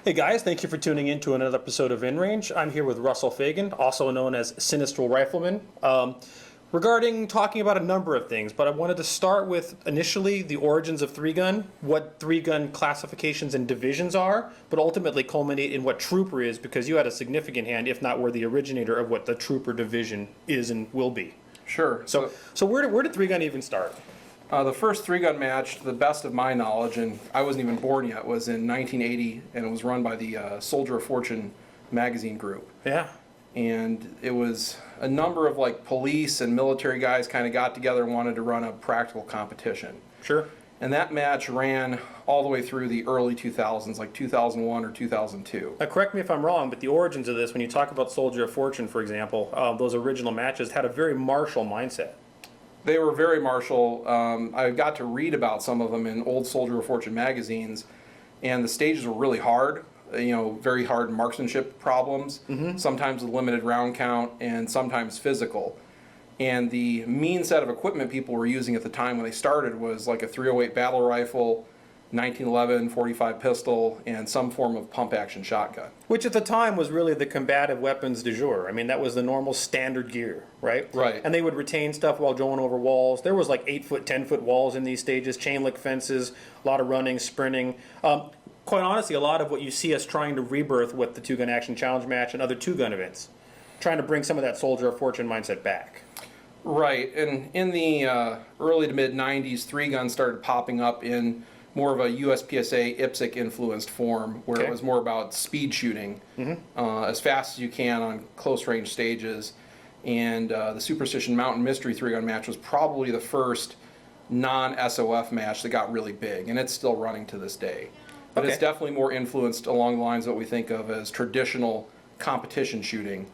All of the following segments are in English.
Hey guys, thank you for tuning in to another episode of InRange. I'm here with Russell Fagan, also known as SinistralRifleman, regarding talking about a number of things, but I wanted to start with initially the origins of 3-gun, what 3-gun classifications and divisions are, but ultimately culminate in what Trooper is, because you had a significant hand, if not were the originator of what the Trooper division is and will be. Sure. So where did 3-gun even start? The first 3-gun match, to the best of my knowledge, and I wasn't even born yet, was in 1980, and it was run by the Soldier of Fortune magazine group. Yeah. And it was a number of like police and military guys kind of got together and wanted to run a practical competition. Sure. And that match ran all the way through the early 2000s, like 2001 or 2002. Now, correct me if I'm wrong, but the origins of this, when you talk about Soldier of Fortune, for example, those original matches had a very martial mindset. They were very martial. I got to read about some of them in old Soldier of Fortune magazines, and the stages were really hard. You know, very hard marksmanship problems, sometimes with limited round count, and sometimes physical. And the mean set of equipment people were using at the time when they started was like a .308 battle rifle, 1911 .45 pistol, and some form of pump-action shotgun. Which at the time was really the combative weapons du jour. I mean, that was the normal standard gear, right? Right. And they would retain stuff while going over walls. There was like 8-foot, 10-foot walls in these stages, chain link fences, a lot of running, sprinting. Quite honestly, a lot of what you see us trying to rebirth with the 2-gun action challenge match and other 2-gun events, trying to bring some of that Soldier of Fortune mindset back. Right, and in the early to mid-90s, 3-gun started popping up in more of a USPSA IPSC influenced form, where it was more about speed shooting as fast as you can on close range stages. And the Superstition Mountain Mystery 3-gun match was probably the first non-SOF match that got really big, and it's still running to this day. But it's definitely more influenced along the lines of what we think of as traditional competition shooting,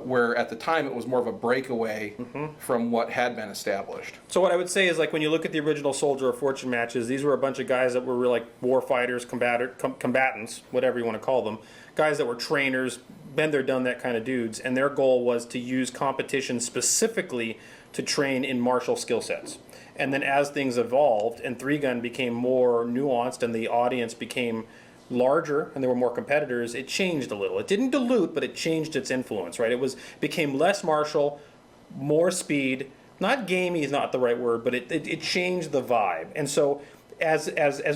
where at the time it was more of a breakaway from what had been established. So what I would say is, like, when you look at the original Soldier of Fortune matches, these were a bunch of guys that were really like war fighters, combatants, whatever you want to call them, guys that were trainers, been there, done that kind of dudes, and their goal was to use competition specifically to train in martial skill sets. And then as things evolved and 3-gun became more nuanced and the audience became larger and there were more competitors, it changed a little. It didn't dilute, but it changed its influence, right? It became less martial, more speed. Not gamey is not the right word, but it changed the vibe. And so as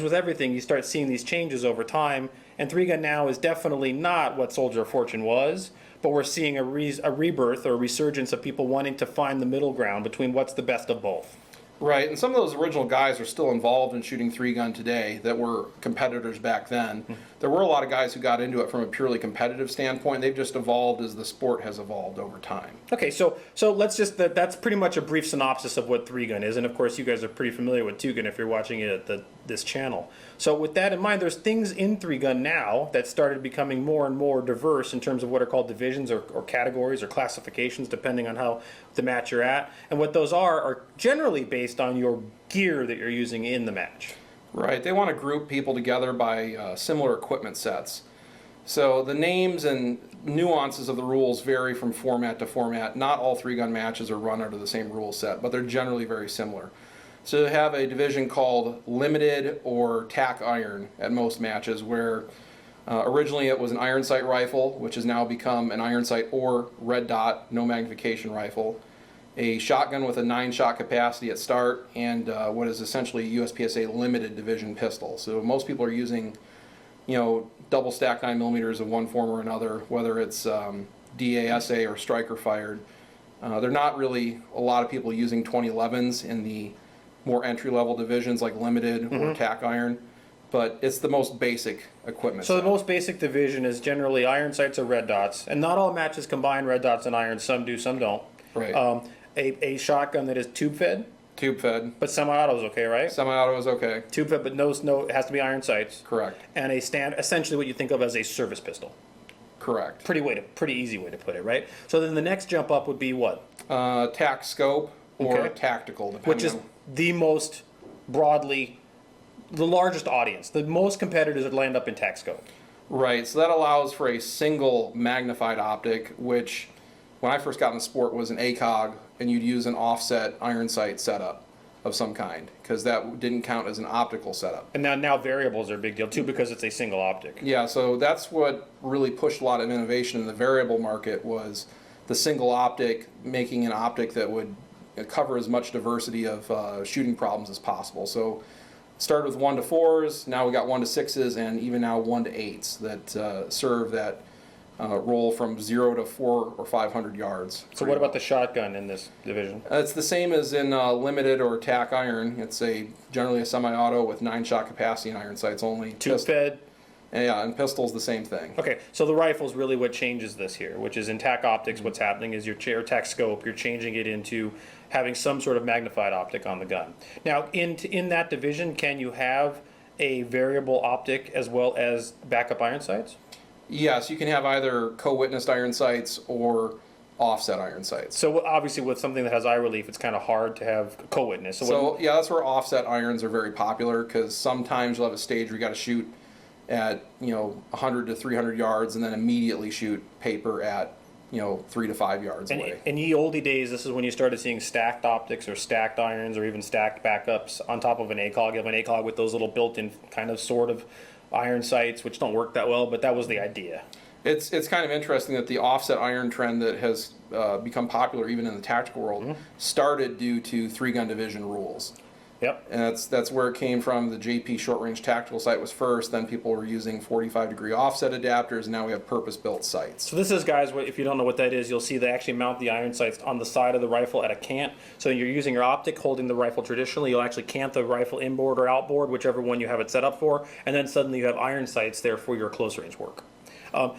with everything, you start seeing these changes over time, and 3-gun now is definitely not what Soldier of Fortune was, but we're seeing a rebirth or a resurgence of people wanting to find the middle ground between what's the best of both. Right, and some of those original guys are still involved in shooting 3-gun today that were competitors back then. There were a lot of guys who got into it from a purely competitive standpoint. They've just evolved as the sport has evolved over time. Okay, so let's just, that's pretty much a brief synopsis of what 3-gun is, and of course you guys are pretty familiar with 2-gun if you're watching it at this channel. So with that in mind, there's things in 3-gun now that started becoming more and more diverse in terms of what are called divisions or categories or classifications, depending on how the match you're at. And what those are generally based on your gear that you're using in the match. Right, they want to group people together by similar equipment sets. So the names and nuances of the rules vary from format to format. Not all 3-gun matches are run under the same rule set, but they're generally very similar. So you have a division called limited or tack iron at most matches, where originally it was an iron sight rifle, which has now become an iron sight or red dot, no magnification rifle, a shotgun with a 9-shot capacity at start, and what is essentially a USPSA limited division pistol. So most people are using, you know, double stack 9mm of one form or another, whether it's DASA or striker fired. They're not really a lot of people using 2011s in the more entry-level divisions like limited or tack iron, but it's the most basic equipment. So the most basic division is generally iron sights or red dots, and not all matches combine red dots and irons. Some do, some don't. Right. A shotgun that is tube fed. Tube fed. But semi-auto is okay, right? Semi-auto is okay. Tube fed, but no, it has to be iron sights. Correct. And essentially what you think of as a service pistol. Correct. Pretty easy way to put it, right? So then the next jump up would be what? Tac scope or tactical, depending which is the most broadly, the largest audience, the most competitors that land up in tac scope. Right, so that allows for a single magnified optic, which when I first got in the sport was an ACOG, and you'd use an offset iron sight setup. of some kind, because that didn't count as an optical setup. And now variables are a big deal too because it's a single optic. Yeah, so that's what really pushed a lot of innovation in the variable market, was the single optic, making an optic that would cover as much diversity of shooting problems as possible. So started with 1 to 4s, now we got 1 to 6s, and even now 1 to 8s that serve that roll from 0 to 400 or 500 yards. So what about the shotgun in this division? It's the same as in limited or tack iron. It's generally a semi-auto with 9-shot capacity and iron sights only. Tube fed? Yeah, and pistol's the same thing. Okay, so the rifle's really what changes this here, which is in tack optics, what's happening is your tack scope, you're changing it into having some sort of magnified optic on the gun. Now, in that division, can you have a variable optic as well as backup iron sights? Yes, you can have either co-witnessed iron sights or offset iron sights. So obviously with something that has eye relief, it's kind of hard to have co-witness. So yeah, that's where offset irons are very popular, because sometimes you'll have a stage where you got to shoot at 100 to 300 yards and then immediately shoot paper at 3 to 5 yards away. In ye olde days, this is when you started seeing stacked optics or stacked irons or even stacked backups on top of an ACOG. You have an ACOG with those little built-in kind of sort of iron sights, which don't work that well, but that was the idea. It's kind of interesting that the offset iron trend that has become popular even in the tactical world started due to 3-gun division rules. Yep. And that's where it came from. The JP short-range tactical sight was first, then people were using 45-degree offset adapters, and now we have purpose-built sights. So this is, guys, if you don't know what that is, you'll see they actually mount the iron sights on the side of the rifle at a cant. So you're using your optic holding the rifle traditionally. You'll actually cant the rifle inboard or outboard, whichever one you have it set up for, and then suddenly you have iron sights there for your close-range work.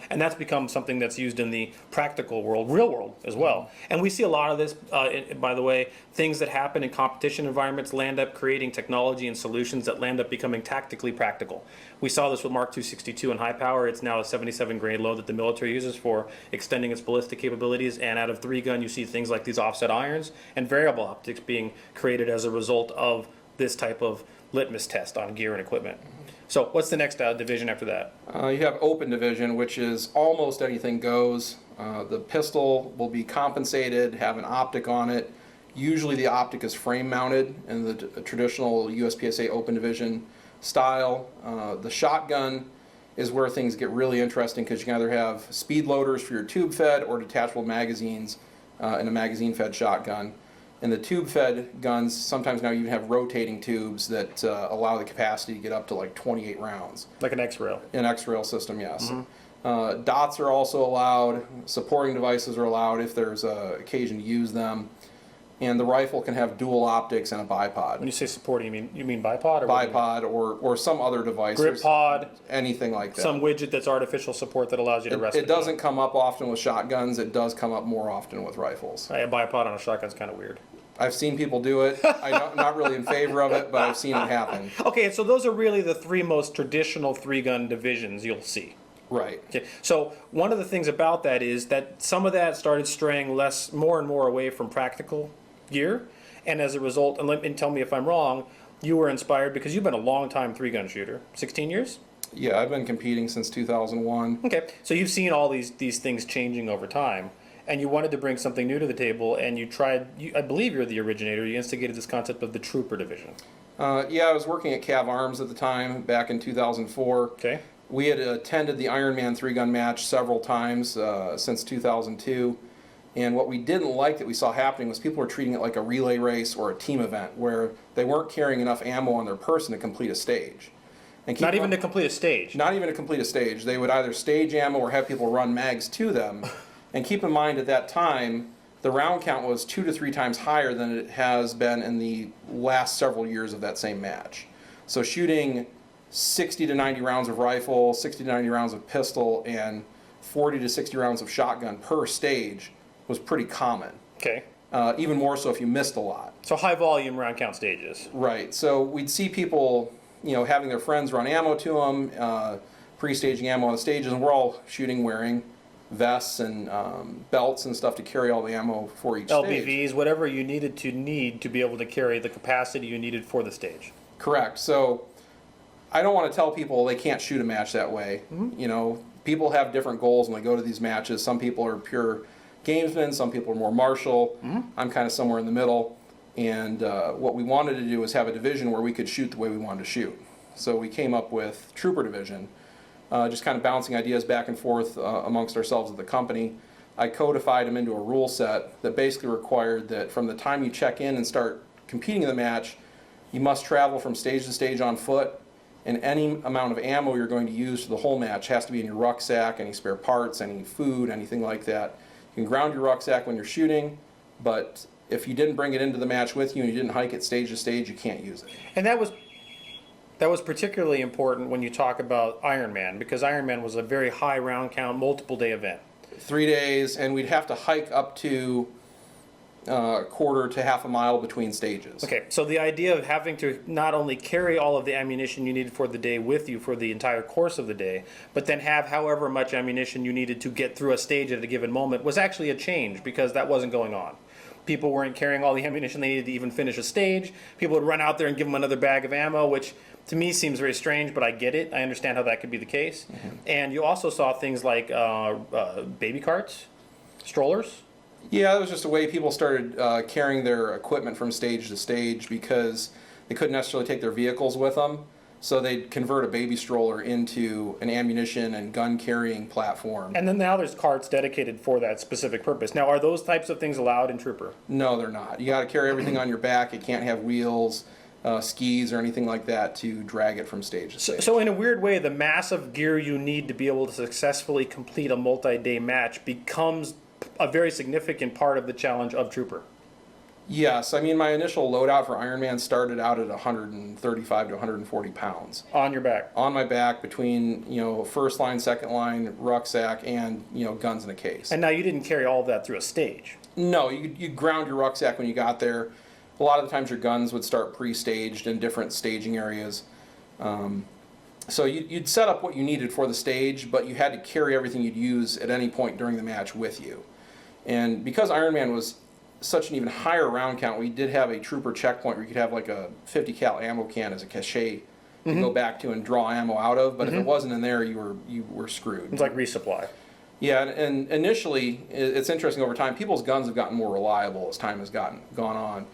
And that's become something that's used in the practical world, real world as well. And we see a lot of this, by the way, things that happen in competition environments land up creating technology and solutions that land up becoming tactically practical. We saw this with Mark 262 in high power. It's now a 77 grade load that the military uses for extending its ballistic capabilities. And out of 3-gun, you see things like these offset irons and variable optics being created as a result of this type of litmus test on gear and equipment. So what's the next division after that? You have open division, which is almost anything goes. The pistol will be compensated, have an optic on it. Usually the optic is frame mounted in the traditional USPSA open division style. The shotgun is where things get really interesting, because you can either have speed loaders for your tube fed or detachable magazines in a magazine fed shotgun. In the tube-fed guns, sometimes now you even have rotating tubes that allow the capacity to get up to like 28 rounds. Like an X-rail. An X-rail system, yes. Dots are also allowed. Supporting devices are allowed if there's occasion to use them. And the rifle can have dual optics and a bipod. When you say supporting, you mean bipod? Or bipod or some other device. Grip pod. Anything like that. Some widget that's artificial support that allows you to rest. It doesn't come up often with shotguns. It does come up more often with rifles. A bipod on a shotgun's kind of weird. I've seen people do it. I'm not really in favor of it, but I've seen it happen. Okay, so those are really the 3 most traditional 3-gun divisions you'll see. Right. Okay. So one of the things about that is that some of that started straying more and more away from practical gear, and as a result, and tell me if I'm wrong, you were inspired because you've been a long time 3-gun shooter, 16 years? Yeah, I've been competing since 2001. Okay, so you've seen all these things changing over time, and you wanted to bring something new to the table, and you tried, I believe you're the originator, you instigated this concept of the trooper division. Yeah, I was working at Cav Arms at the time, back in 2004. Okay. We had attended the Ironman 3-gun match several times since 2002. And what we didn't like that we saw happening was people were treating it like a relay race or a team event, where they weren't carrying enough ammo on their person to complete a stage. And Not even to complete a stage. Not even to complete a stage. They would either stage ammo or have people run mags to them. And keep in mind, at that time, the round count was 2 to 3 times higher than it has been in the last several years of that same match. So shooting 60 to 90 rounds of rifle, 60 to 90 rounds of pistol, and 40 to 60 rounds of shotgun per stage was pretty common. Okay. Even more so if you missed a lot. So high volume round count stages. Right. So we'd see people, having their friends run ammo to them, pre-staging ammo on the stages, and we're all shooting wearing vests and belts and stuff to carry all the ammo for each LBVs, stage. whatever you needed to be able to carry the capacity you needed for the stage. Correct. So I don't want to tell people they can't shoot a match that way. People have different goals when they go to these matches. Some people are pure gamesmen, some people are more martial. I'm kind of somewhere in the middle. And what we wanted to do was have a division where we could shoot the way we wanted to shoot. So we came up with Trooper Division, just kind of bouncing ideas back and forth amongst ourselves at the company. I codified them into a rule set that basically required that from the time you check in and start competing in the match, you must travel from stage to stage on foot, and any amount of ammo you're going to use for the whole match has to be in your rucksack, any spare parts, any food, anything like that. You can ground your rucksack when you're shooting, but if you didn't bring it into the match with you and you didn't hike it stage to stage, you can't use it. And that was particularly important when you talk about Ironman, because Ironman was a very high round count, multiple day event. 3 days, and we'd have to hike up to a quarter to half a mile between stages. Okay, so the idea of having to not only carry all of the ammunition you needed for the day with you for the entire course of the day, but then have however much ammunition you needed to get through a stage at a given moment was actually a change, because that wasn't going on. People weren't carrying all the ammunition they needed to even finish a stage. People would run out there and give them another bag of ammo, which to me seems very strange, but I get it. I understand how that could be the case. Mm-hmm. And you also saw things like baby carts, strollers. Yeah, that was just a way people started carrying their equipment from stage to stage because they couldn't necessarily take their vehicles with them. So they'd convert a baby stroller into an ammunition and gun carrying platform. And then now there's carts dedicated for that specific purpose. Now, are those types of things allowed in Trooper? No, they're not. You got to carry everything on your back. It can't have wheels, skis, or anything like that to drag it from stage to stage. So in a weird way, the massive gear you need to be able to successfully complete a multi-day match becomes a very significant part of the challenge of Trooper. Yes, I mean, my initial loadout for Ironman started out at 135 to 140 pounds. On your back? On my back, between, first line, second line, rucksack, and, guns in a case. And now you didn't carry all of that through a stage? No, you ground your rucksack when you got there. A lot of the times your guns would start pre-staged in different staging areas. So you'd set up what you needed for the stage, but you had to carry everything you'd use at any point during the match with you. And because Ironman was such an even higher round count, we did have a Trooper checkpoint where you could have like a 50 cal ammo can as a cachet to go back to and draw ammo out of, but if it wasn't in there, you were screwed. It's like resupply. Yeah, and initially, it's interesting over time, people's guns have gotten more reliable as time has gone on.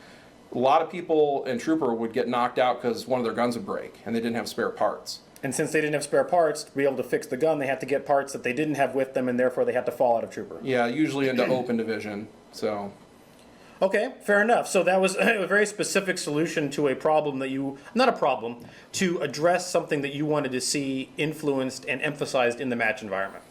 A lot of people in Trooper would get knocked out because one of their guns would break and they didn't have spare parts. And since they didn't have spare parts, to be able to fix the gun, they had to get parts that they didn't have with them, and therefore they had to fall out of Trooper. Yeah, usually into open division, so... Okay, fair enough. So that was a very specific solution to a problem that not a problem, to address something that you wanted to see influenced and emphasized in the match environment.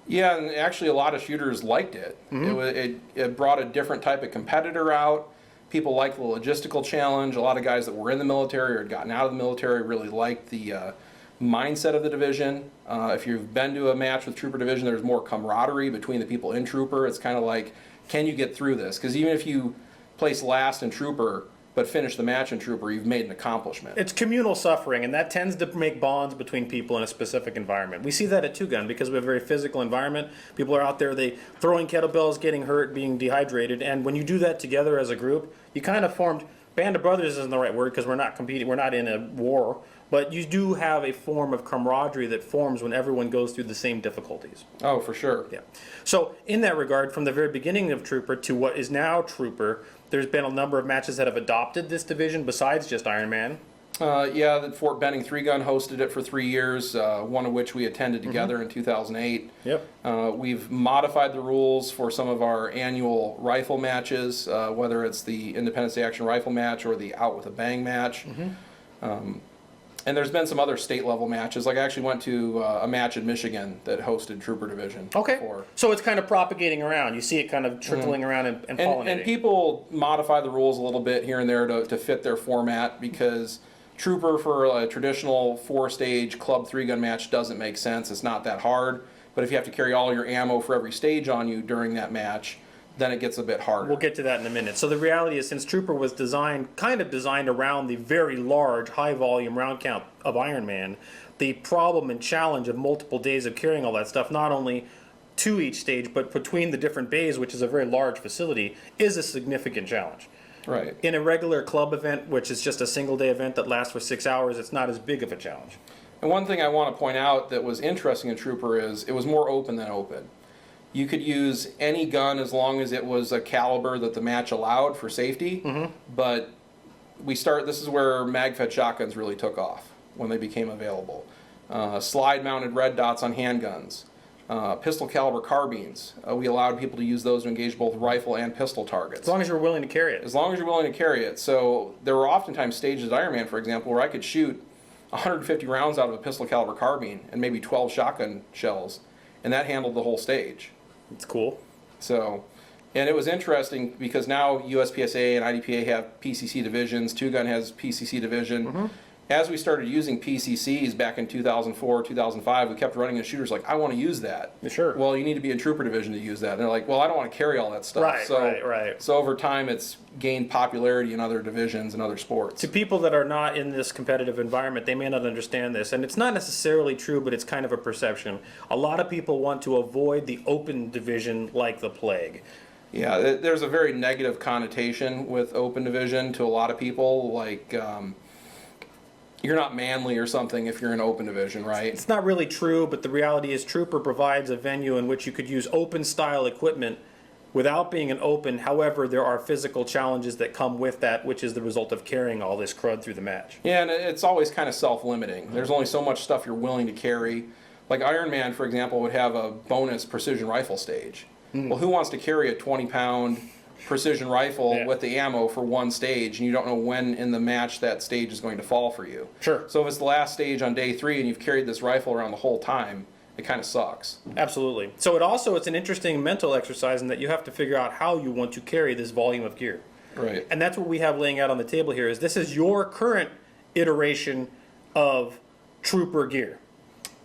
Yeah, and actually a lot of shooters liked it. It brought a different type of competitor out. People liked the logistical challenge. A lot of guys that were in the military or had gotten out of the military really liked the mindset of the division. If you've been to a match with Trooper Division, there's more camaraderie between the people in Trooper. It's kind of like, can you get through this? Because even if you place last in Trooper but finish the match in Trooper, you've made an accomplishment. It's communal suffering, and that tends to make bonds between people in a specific environment. We see that at Two Gun because we have a very physical environment. People are out there, they throwing kettlebells, getting hurt, being dehydrated, and when you do that together as a group, you kind of formed, band of brothers isn't the right word because we're not competing, we're not in a war, but you do have a form of camaraderie that forms when everyone goes through the same difficulties. Oh, for sure. Yeah. So in that regard, from the very beginning of Trooper to what is now Trooper, there's been a number of matches that have adopted this division besides just Ironman. Yeah, the Fort Benning 3-Gun hosted it for 3 years, one of which we attended together in 2008. Yep. We've modified the rules for some of our annual rifle matches, whether it's the Independence Day Action Rifle match or the Out with a Bang match. And there's been some other state level matches. Like I actually went to a match in Michigan that hosted Trooper Division. Okay. Before. So it's kind of propagating around. You see it kind of trickling around and pollinating. And people modify the rules a little bit here and there to fit their format because Trooper for a traditional 4-stage club 3-gun match doesn't make sense. It's not that hard. But if you have to carry all your ammo for every stage on you during that match, then it gets a bit harder. We'll get to that in a minute. So the reality is, since Trooper was designed around the very large, high-volume round count of Ironman, the problem and challenge of multiple days of carrying all that stuff, not only to each stage, but between the different bays, which is a very large facility, is a significant challenge. Right. In a regular club event, which is just a single-day event that lasts for 6 hours, it's not as big of a challenge. And one thing I want to point out that was interesting in Trooper is it was more open than open. You could use any gun as long as it was a caliber that the match allowed for safety. But this is where mag-fed shotguns really took off when they became available. Slide-mounted red dots on handguns. Pistol caliber carbines. We allowed people to use those to engage both rifle and pistol targets. As long as you're willing to carry it. As long as you're willing to carry it. So there were oftentimes stages at Iron Man, for example, where I could shoot 150 rounds out of a pistol caliber carbine and maybe 12 shotgun shells, and that handled the whole stage. It's cool. So, and it was interesting because now USPSA and IDPA have PCC divisions. Two Gun has PCC division. As we started using PCCs back in 2004, 2005, we kept running into shooters like, I want to use that. Sure. Well, you need to be in Trooper Division to use that. And they're like, well, I don't want to carry all that stuff. Right. So over time, it's gained popularity in other divisions and other sports. To people that are not in this competitive environment, they may not understand this. And it's not necessarily true, but it's kind of a perception. A lot of people want to avoid the open division like the plague. Yeah, there's a very negative connotation with open division to a lot of people. Like, you're not manly or something if you're in open division, right? It's not really true, but the reality is Trooper provides a venue in which you could use open style equipment without being an open. However, there are physical challenges that come with that, which is the result of carrying all this crud through the match. Yeah, and it's always kind of self-limiting. There's only so much stuff you're willing to carry. Like Iron Man, for example, would have a bonus precision rifle stage. Well, who wants to carry a 20-pound precision rifle with the ammo for one stage, and you don't know when in the match that stage is going to fall for you? Sure. So if it's the last stage on day 3 and you've carried this rifle around the whole time, it kind of sucks. Absolutely. So it's an interesting mental exercise in that you have to figure out how you want to carry this volume of gear. Right. And that's what we have laying out on the table here. Is this is your current iteration of Trooper gear.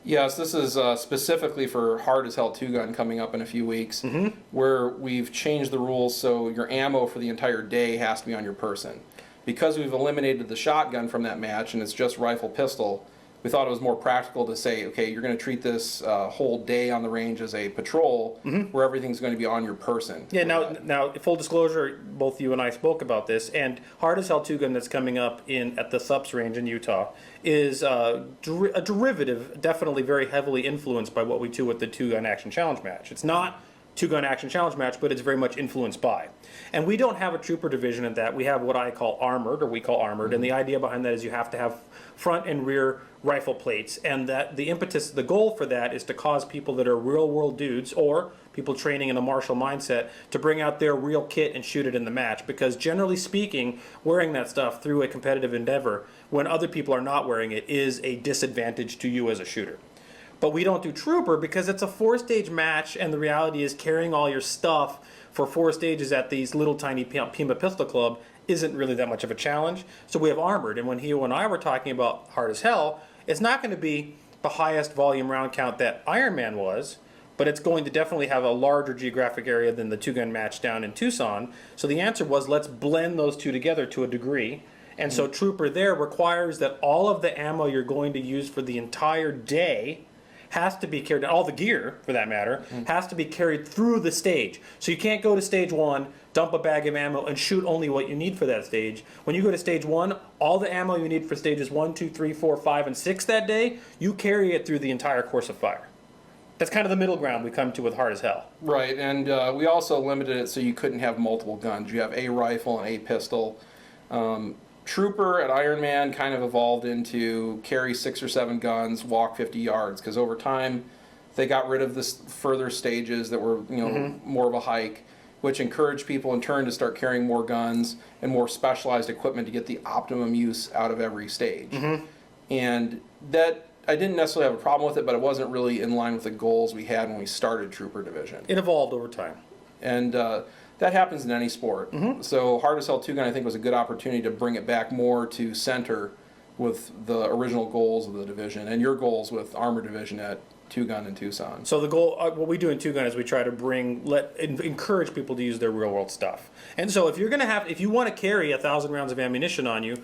Yes, this is specifically for Hard as Hell 2-Gun coming up in a few weeks, where we've changed the rules so your ammo for the entire day has to be on your person. Because we've eliminated the shotgun from that match and it's just rifle pistol, we thought it was more practical to say, okay, you're going to treat this whole day on the range as a patrol where everything's going to be on your person. Yeah, now, full disclosure, both you and I spoke about this, and Hard as Hell 2-Gun that's coming up at the SUPS range in Utah is a derivative, definitely very heavily influenced by what we do with the 2-Gun Action Challenge match. It's not 2-Gun Action Challenge match, but it's very much influenced by. And we don't have a Trooper division in that. We have what I call armored, or we call armored, and the idea behind that is you have to have front and rear rifle plates, and that the goal for that is to cause people that are real world dudes or people training in a martial mindset to bring out their real kit and shoot it in the match, because generally speaking, wearing that stuff through a competitive endeavor when other people are not wearing it is a disadvantage to you as a shooter. But we don't do Trooper because it's a 4-stage match, and the reality is carrying all your stuff for 4 stages at these little tiny Pima Pistol Club isn't really that much of a challenge. So we have armored, and when Hugh and I were talking about Hard as Hell, it's not going to be the highest volume round count that Iron Man was, but it's going to definitely have a larger geographic area than the 2-gun match down in Tucson. So the answer was, let's blend those two together to a degree. And so Trooper there requires that all of the ammo you're going to use for the entire day has to be carried, all the gear for that matter, has to be carried through the stage. So you can't go to stage 1, dump a bag of ammo, and shoot only what you need for that stage. When you go to stage 1, all the ammo you need for stages 1, 2, 3, 4, 5, and 6 that day, you carry it through the entire course of fire. That's kind of the middle ground we come to with Hard as Hell. Right, and we also limited it so you couldn't have multiple guns. You have a rifle and a pistol. Trooper at Iron Man kind of evolved into carry 6 or 7 guns, walk 50 yards, because over time they got rid of the further stages that were more of a hike, which encouraged people in turn to start carrying more guns and more specialized equipment to get the optimum use out of every stage. And that, I didn't necessarily have a problem with it, but it wasn't really in line with the goals we had when we started Trooper Division. It evolved over time. And that happens in any sport. So Hard as Hell 2-Gun, I think, was a good opportunity to bring it back more to center with the original goals of the division and your goals with Armor Division at 2-Gun in Tucson. So the goal, what we do in 2-Gun is we try to encourage people to use their real world stuff. And so if you want to carry 1,000 rounds of ammunition on you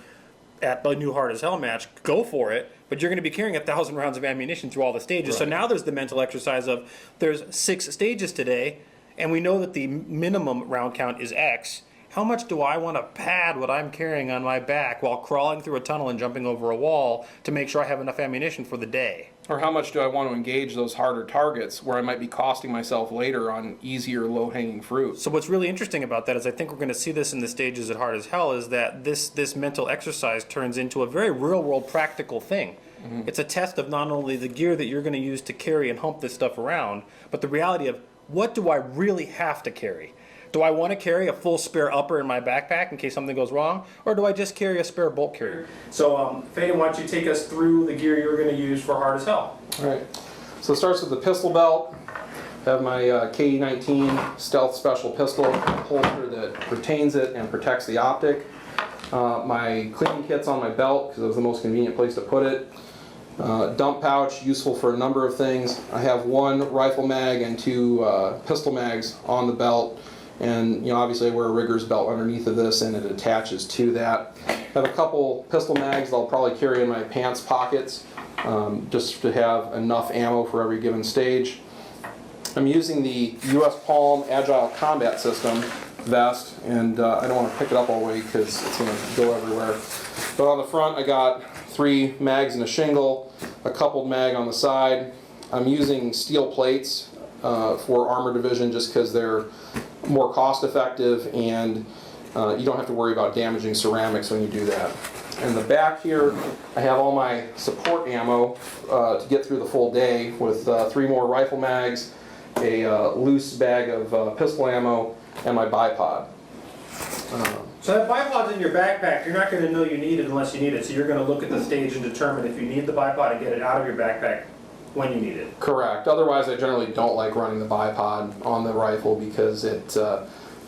at the new Hard as Hell match, go for it. But you're going to be carrying 1,000 rounds of ammunition through all the stages. Right. So now there's the mental exercise of there's 6 stages today, and we know that the minimum round count is X. how much do I want to pad what I'm carrying on my back while crawling through a tunnel and jumping over a wall to make sure I have enough ammunition for the day? Or how much do I want to engage those harder targets where I might be costing myself later on easier low-hanging fruit? So what's really interesting about that is I think we're going to see this in the stages at Hard as Hell, is that this mental exercise turns into a very real-world practical thing. Mm-hmm. It's a test of not only the gear that you're going to use to carry and hump this stuff around, but the reality of, what do I really have to carry? Do I want to carry a full spare upper in my backpack in case something goes wrong, or do I just carry a spare bolt carrier? So, Faden, why don't you take us through the gear you're going to use for Hard as Hell? All right. So it starts with the pistol belt. I have my KE-19 Stealth Special Pistol holster that retains it and protects the optic. My cleaning kit's on my belt because it was the most convenient place to put it. Dump pouch, useful for a number of things. I have one rifle mag and two pistol mags on the belt. And obviously I wear a rigger's belt underneath of this, and it attaches to that. I have a couple pistol mags that I'll probably carry in my pants pockets, just to have enough ammo for every given stage. I'm using the US Palm Agile Combat System vest, and I don't want to pick it up all the way because it's going to go everywhere. But on the front I got 3 mags and a shingle, a coupled mag on the side. I'm using steel plates for armor division just because they're more cost effective, and you don't have to worry about damaging ceramics when you do that. In the back here I have all my support ammo to get through the full day, with 3 more rifle mags, a loose bag of pistol ammo, and my bipod. So that bipod's in your backpack. You're not going to know you need it unless you need it, so you're going to look at the stage and determine if you need the bipod and get it out of your backpack when you need it. Correct. Otherwise, I generally don't like running the bipod on the rifle because it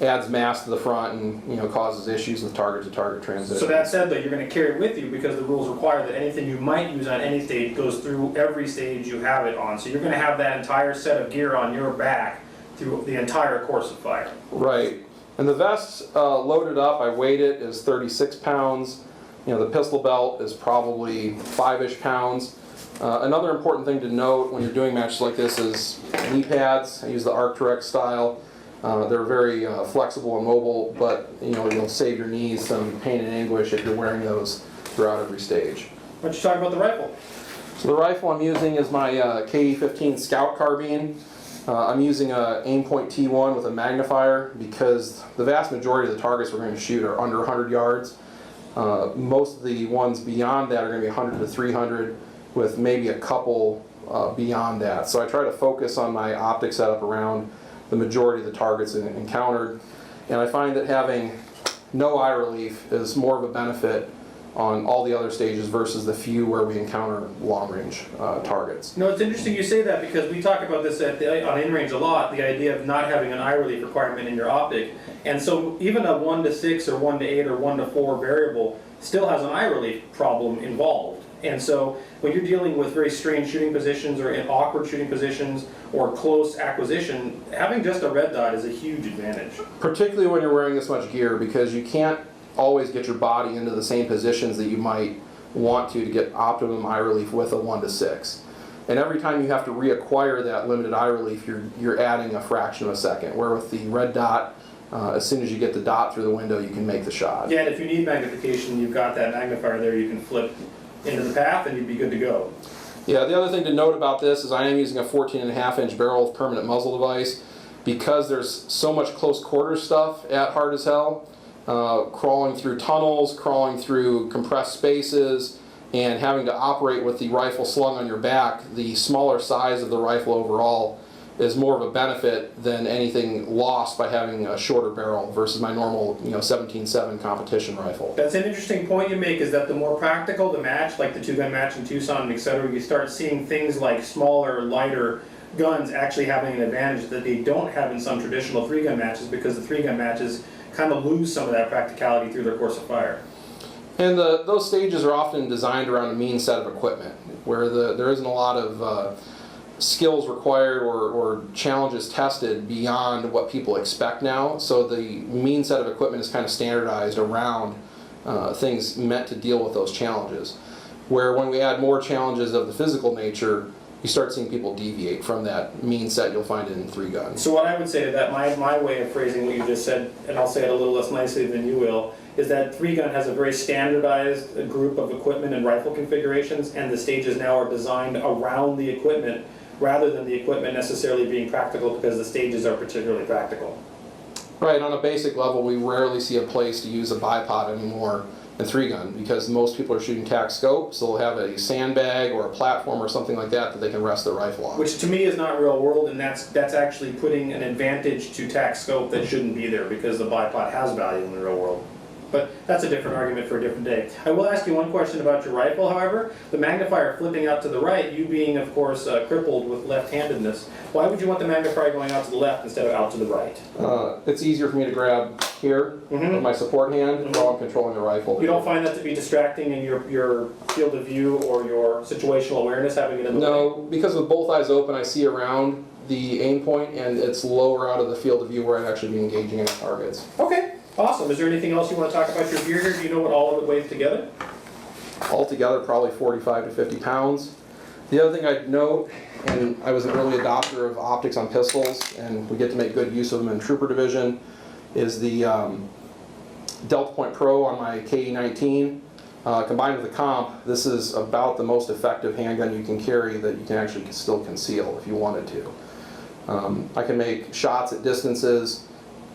adds mass to the front and causes issues with target-to-target transition. So that said, though, you're going to carry it with you because the rules require that anything you might use on any stage goes through every stage you have it on. So you're going to have that entire set of gear on your back through the entire course of fire. Right. And the vest loaded up, I weighed it, is 36 pounds. The pistol belt is probably 5-ish pounds. Another important thing to note when you're doing matches like this is knee pads. I use the Arc'teryx style. They're very flexible and mobile, but you'll save your knees some pain and anguish if you're wearing those throughout every stage. Why don't you talk about the rifle? So the rifle I'm using is my KE-15 Scout carbine. I'm using a Aimpoint T1 with a magnifier because the vast majority of the targets we're going to shoot are under 100 yards. Most of the ones beyond that are going to be 100 to 300, with maybe a couple beyond that. So I try to focus on my optic setup around the majority of the targets encountered, and I find that having no eye relief is more of a benefit on all the other stages versus the few where we encounter long-range targets. It's interesting you say that because we talk about this on InRange a lot, the idea of not having an eye relief requirement in your optic. And so even a 1 to 6 or 1 to 8 or 1 to 4 variable still has an eye relief problem involved. And so when you're dealing with very strange shooting positions or in awkward shooting positions or close acquisition, having just a red dot is a huge advantage. Particularly when you're wearing this much gear, because you can't always get your body into the same positions that you might want to get optimum eye relief with a 1 to 6. And every time you have to reacquire that limited eye relief, you're adding a fraction of a second, where with the red dot, as soon as you get the dot through the window, you can make the shot. Yeah, and if you need magnification, you've got that magnifier there, you can flip into the path and you'd be good to go. Yeah, the other thing to note about this is I am using a 14.5-inch barrel with permanent muzzle device. Because there's so much close quarters stuff at Hard as Hell, crawling through tunnels, crawling through compressed spaces, and having to operate with the rifle slung on your back, the smaller size of the rifle overall is more of a benefit than anything lost by having a shorter barrel versus my normal 17.7 competition rifle. That's an interesting point you make, is that the more practical the match, like the 2-gun match in Tucson, etc., you start seeing things like smaller, lighter guns actually having an advantage that they don't have in some traditional 3-gun matches, because the 3-gun matches kind of lose some of that practicality through their course of fire. And those stages are often designed around a mean set of equipment, where there isn't a lot of skills required or challenges tested beyond what people expect now. So the mean set of equipment is kind of standardized around things meant to deal with those challenges. Where when we add more challenges of the physical nature, you start seeing people deviate from that mean set you'll find in 3-gun. So what I would say to that, my way of phrasing what you just said, and I'll say it a little less nicely than you will, is that 3-gun has a very standardized group of equipment and rifle configurations, and the stages now are designed around the equipment rather than the equipment necessarily being practical because the stages are particularly practical. Right, on a basic level, we rarely see a place to use a bipod anymore in 3-gun because most people are shooting tack scope, so they'll have a sandbag or a platform or something like that that they can rest their rifle on. Which to me is not real world, and that's actually putting an advantage to tack scope that shouldn't be there because the bipod has value in the real world. But that's a different argument for a different day. I will ask you one question about your rifle, however. The magnifier flipping out to the right, you being, of course, crippled with left-handedness, why would you want the magnifier going out to the left instead of out to the right? It's easier for me to grab here with my support hand while I'm controlling the rifle. You don't find that to be distracting in your field of view or your situational awareness, having it in the way? No, because with both eyes open, I see around the aim point, and it's lower out of the field of view where I'd actually be engaging any targets. Okay. Awesome. Is there anything else you want to talk about your gear here? Do you know what all of it weighs together? Altogether, probably 45 to 50 pounds. The other thing I'd note, and I was an early adopter of optics on pistols, and we get to make good use of them in Trooper Division, is the Delta Point Pro on my KE-19. Combined with the comp, this is about the most effective handgun you can carry that you can actually still conceal if you wanted to. I can make shots at distances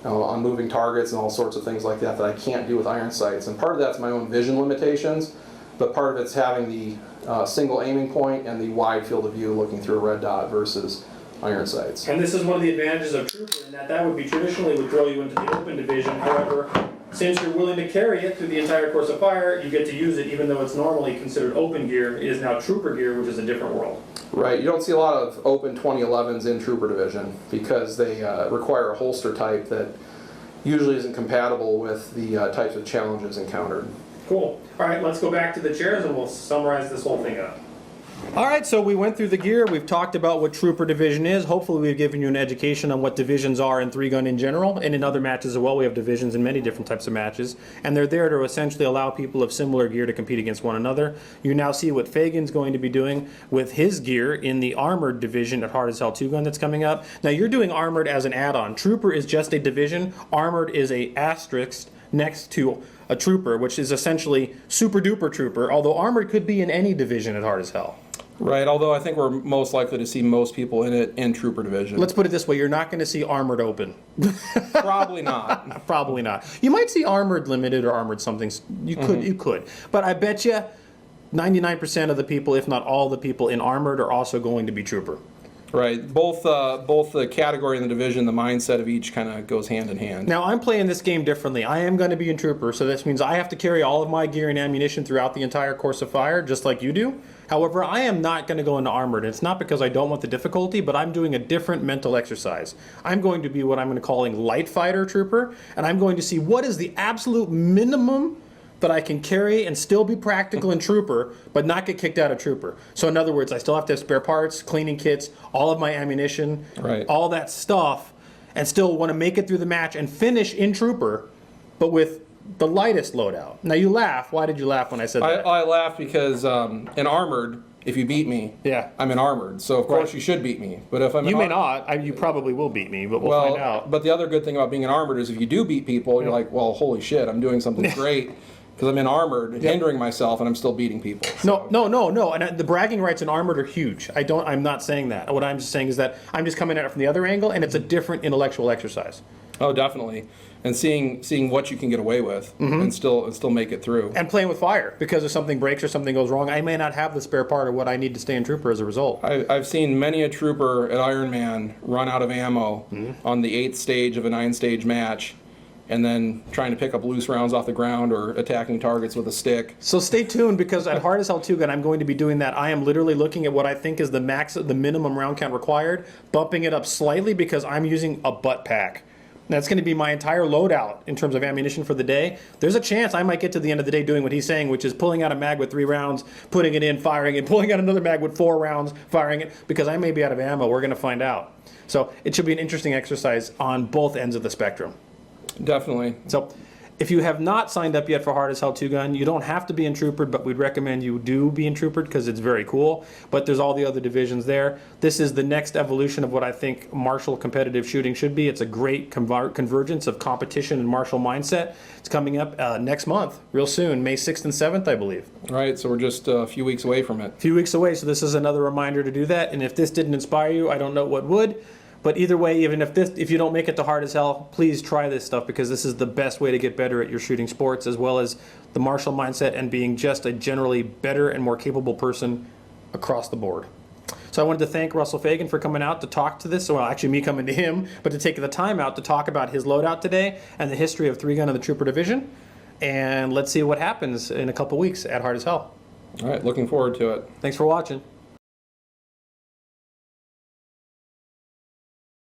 on moving targets and all sorts of things like that that I can't do with iron sights. And part of that's my own vision limitations, but part of it's having the single aiming point and the wide field of view looking through a red dot versus iron sights. And this is one of the advantages of Trooper in that would be traditionally would throw you into the open division. However, since you're willing to carry it through the entire course of fire, you get to use it even though it's normally considered open gear. It is now Trooper gear, which is a different world. Right, you don't see a lot of open 2011s in Trooper Division because they require a holster type that usually isn't compatible with the types of challenges encountered. Cool. All right, let's go back to the chairs and we'll summarize this whole thing up. All right, so we went through the gear. We've talked about what Trooper Division is. Hopefully we've given you an education on what divisions are in 3-gun in general, and in other matches as well. We have divisions in many different types of matches, and they're there to essentially allow people of similar gear to compete against one another. You now see what Fagan's going to be doing with his gear in the Armored Division at Hard as Hell 2-gun that's coming up. Now you're doing Armored as an add-on. Trooper is just a division. Armored is a asterisk next to a Trooper, which is essentially Super Duper Trooper, although Armored could be in any division at Hard as Hell. Right, although I think we're most likely to see most people in it in Trooper Division. Let's put it this way, you're not going to see Armored open. Probably not. Probably not. You might see Armored Limited or Armored something. You could. But I bet you 99% of the people, if not all the people in Armored, are also going to be Trooper. Right, both the category and the division, the mindset of each kind of goes hand in hand. Now I'm playing this game differently. I am going to be in Trooper, so this means I have to carry all of my gear and ammunition throughout the entire course of fire, just like you do. However, I am not going to go into Armored. It's not because I don't want the difficulty, but I'm doing a different mental exercise. I'm going to be what I'm going to call light fighter Trooper, and I'm going to see what is the absolute minimum that I can carry and still be practical in Trooper, but not get kicked out of Trooper. So in other words, I still have to have spare parts, cleaning kits, all of my ammunition, all that stuff, and still want to make it through the match and finish in Trooper, but with the lightest loadout. Now you laugh. Why did you laugh when I said that? I laugh because in Armored, if you beat me, I'm in Armored. So of course you should beat me. But if I'm you may not. You probably will beat me, but we'll find out. But the other good thing about being in Armored is if you do beat people, you're like, well, holy shit, I'm doing something great. Because I'm in Armored, hindering myself, and I'm still beating people. So. No. And the bragging rights in Armored are huge. I'm not saying that. What I'm just saying is that I'm just coming at it from the other angle, and it's a different intellectual exercise. Oh, definitely. And seeing what you can get away with, and still make it through. And playing with fire, because if something breaks or something goes wrong, I may not have the spare part of what I need to stay in Trooper as a result. I've seen many a Trooper at Iron Man run out of ammo on the 8th stage of a 9-stage match, and then trying to pick up loose rounds off the ground or attacking targets with a stick. So stay tuned, because at Hard as Hell 2-gun, I'm going to be doing that. I am literally looking at what I think is the minimum round count required, bumping it up slightly because I'm using a butt pack. That's going to be my entire loadout in terms of ammunition for the day. There's a chance I might get to the end of the day doing what he's saying, which is pulling out a mag with 3 rounds, putting it in, firing it, pulling out another mag with 4 rounds, firing it, because I may be out of ammo. We're going to find out. So it should be an interesting exercise on both ends of the spectrum. Definitely. So If you have not signed up yet for Hard as Hell 2-Gun, you don't have to be in Troopered, but we'd recommend you do be in Troopered because it's very cool. But there's all the other divisions there. This is the next evolution of what I think martial competitive shooting should be. It's a great convergence of competition and martial mindset. It's coming up next month, real soon, May 6th and 7th, I believe. Right, so we're just a few weeks away from it. A few weeks away, so this is another reminder to do that. And if this didn't inspire you, I don't know what would. But either way, even if you don't make it to Hard as Hell, please try this stuff because this is the best way to get better at your shooting sports, as well as the martial mindset and being just a generally better and more capable person across the board. So I wanted to thank Russell Fagan for coming out to talk to this. Well, actually me coming to him, but to take the time out to talk about his loadout today and the history of 3-Gun and the Trooper Division. And let's see what happens in a couple weeks at Hard as Hell. All right, looking forward to it. Thanks for watching.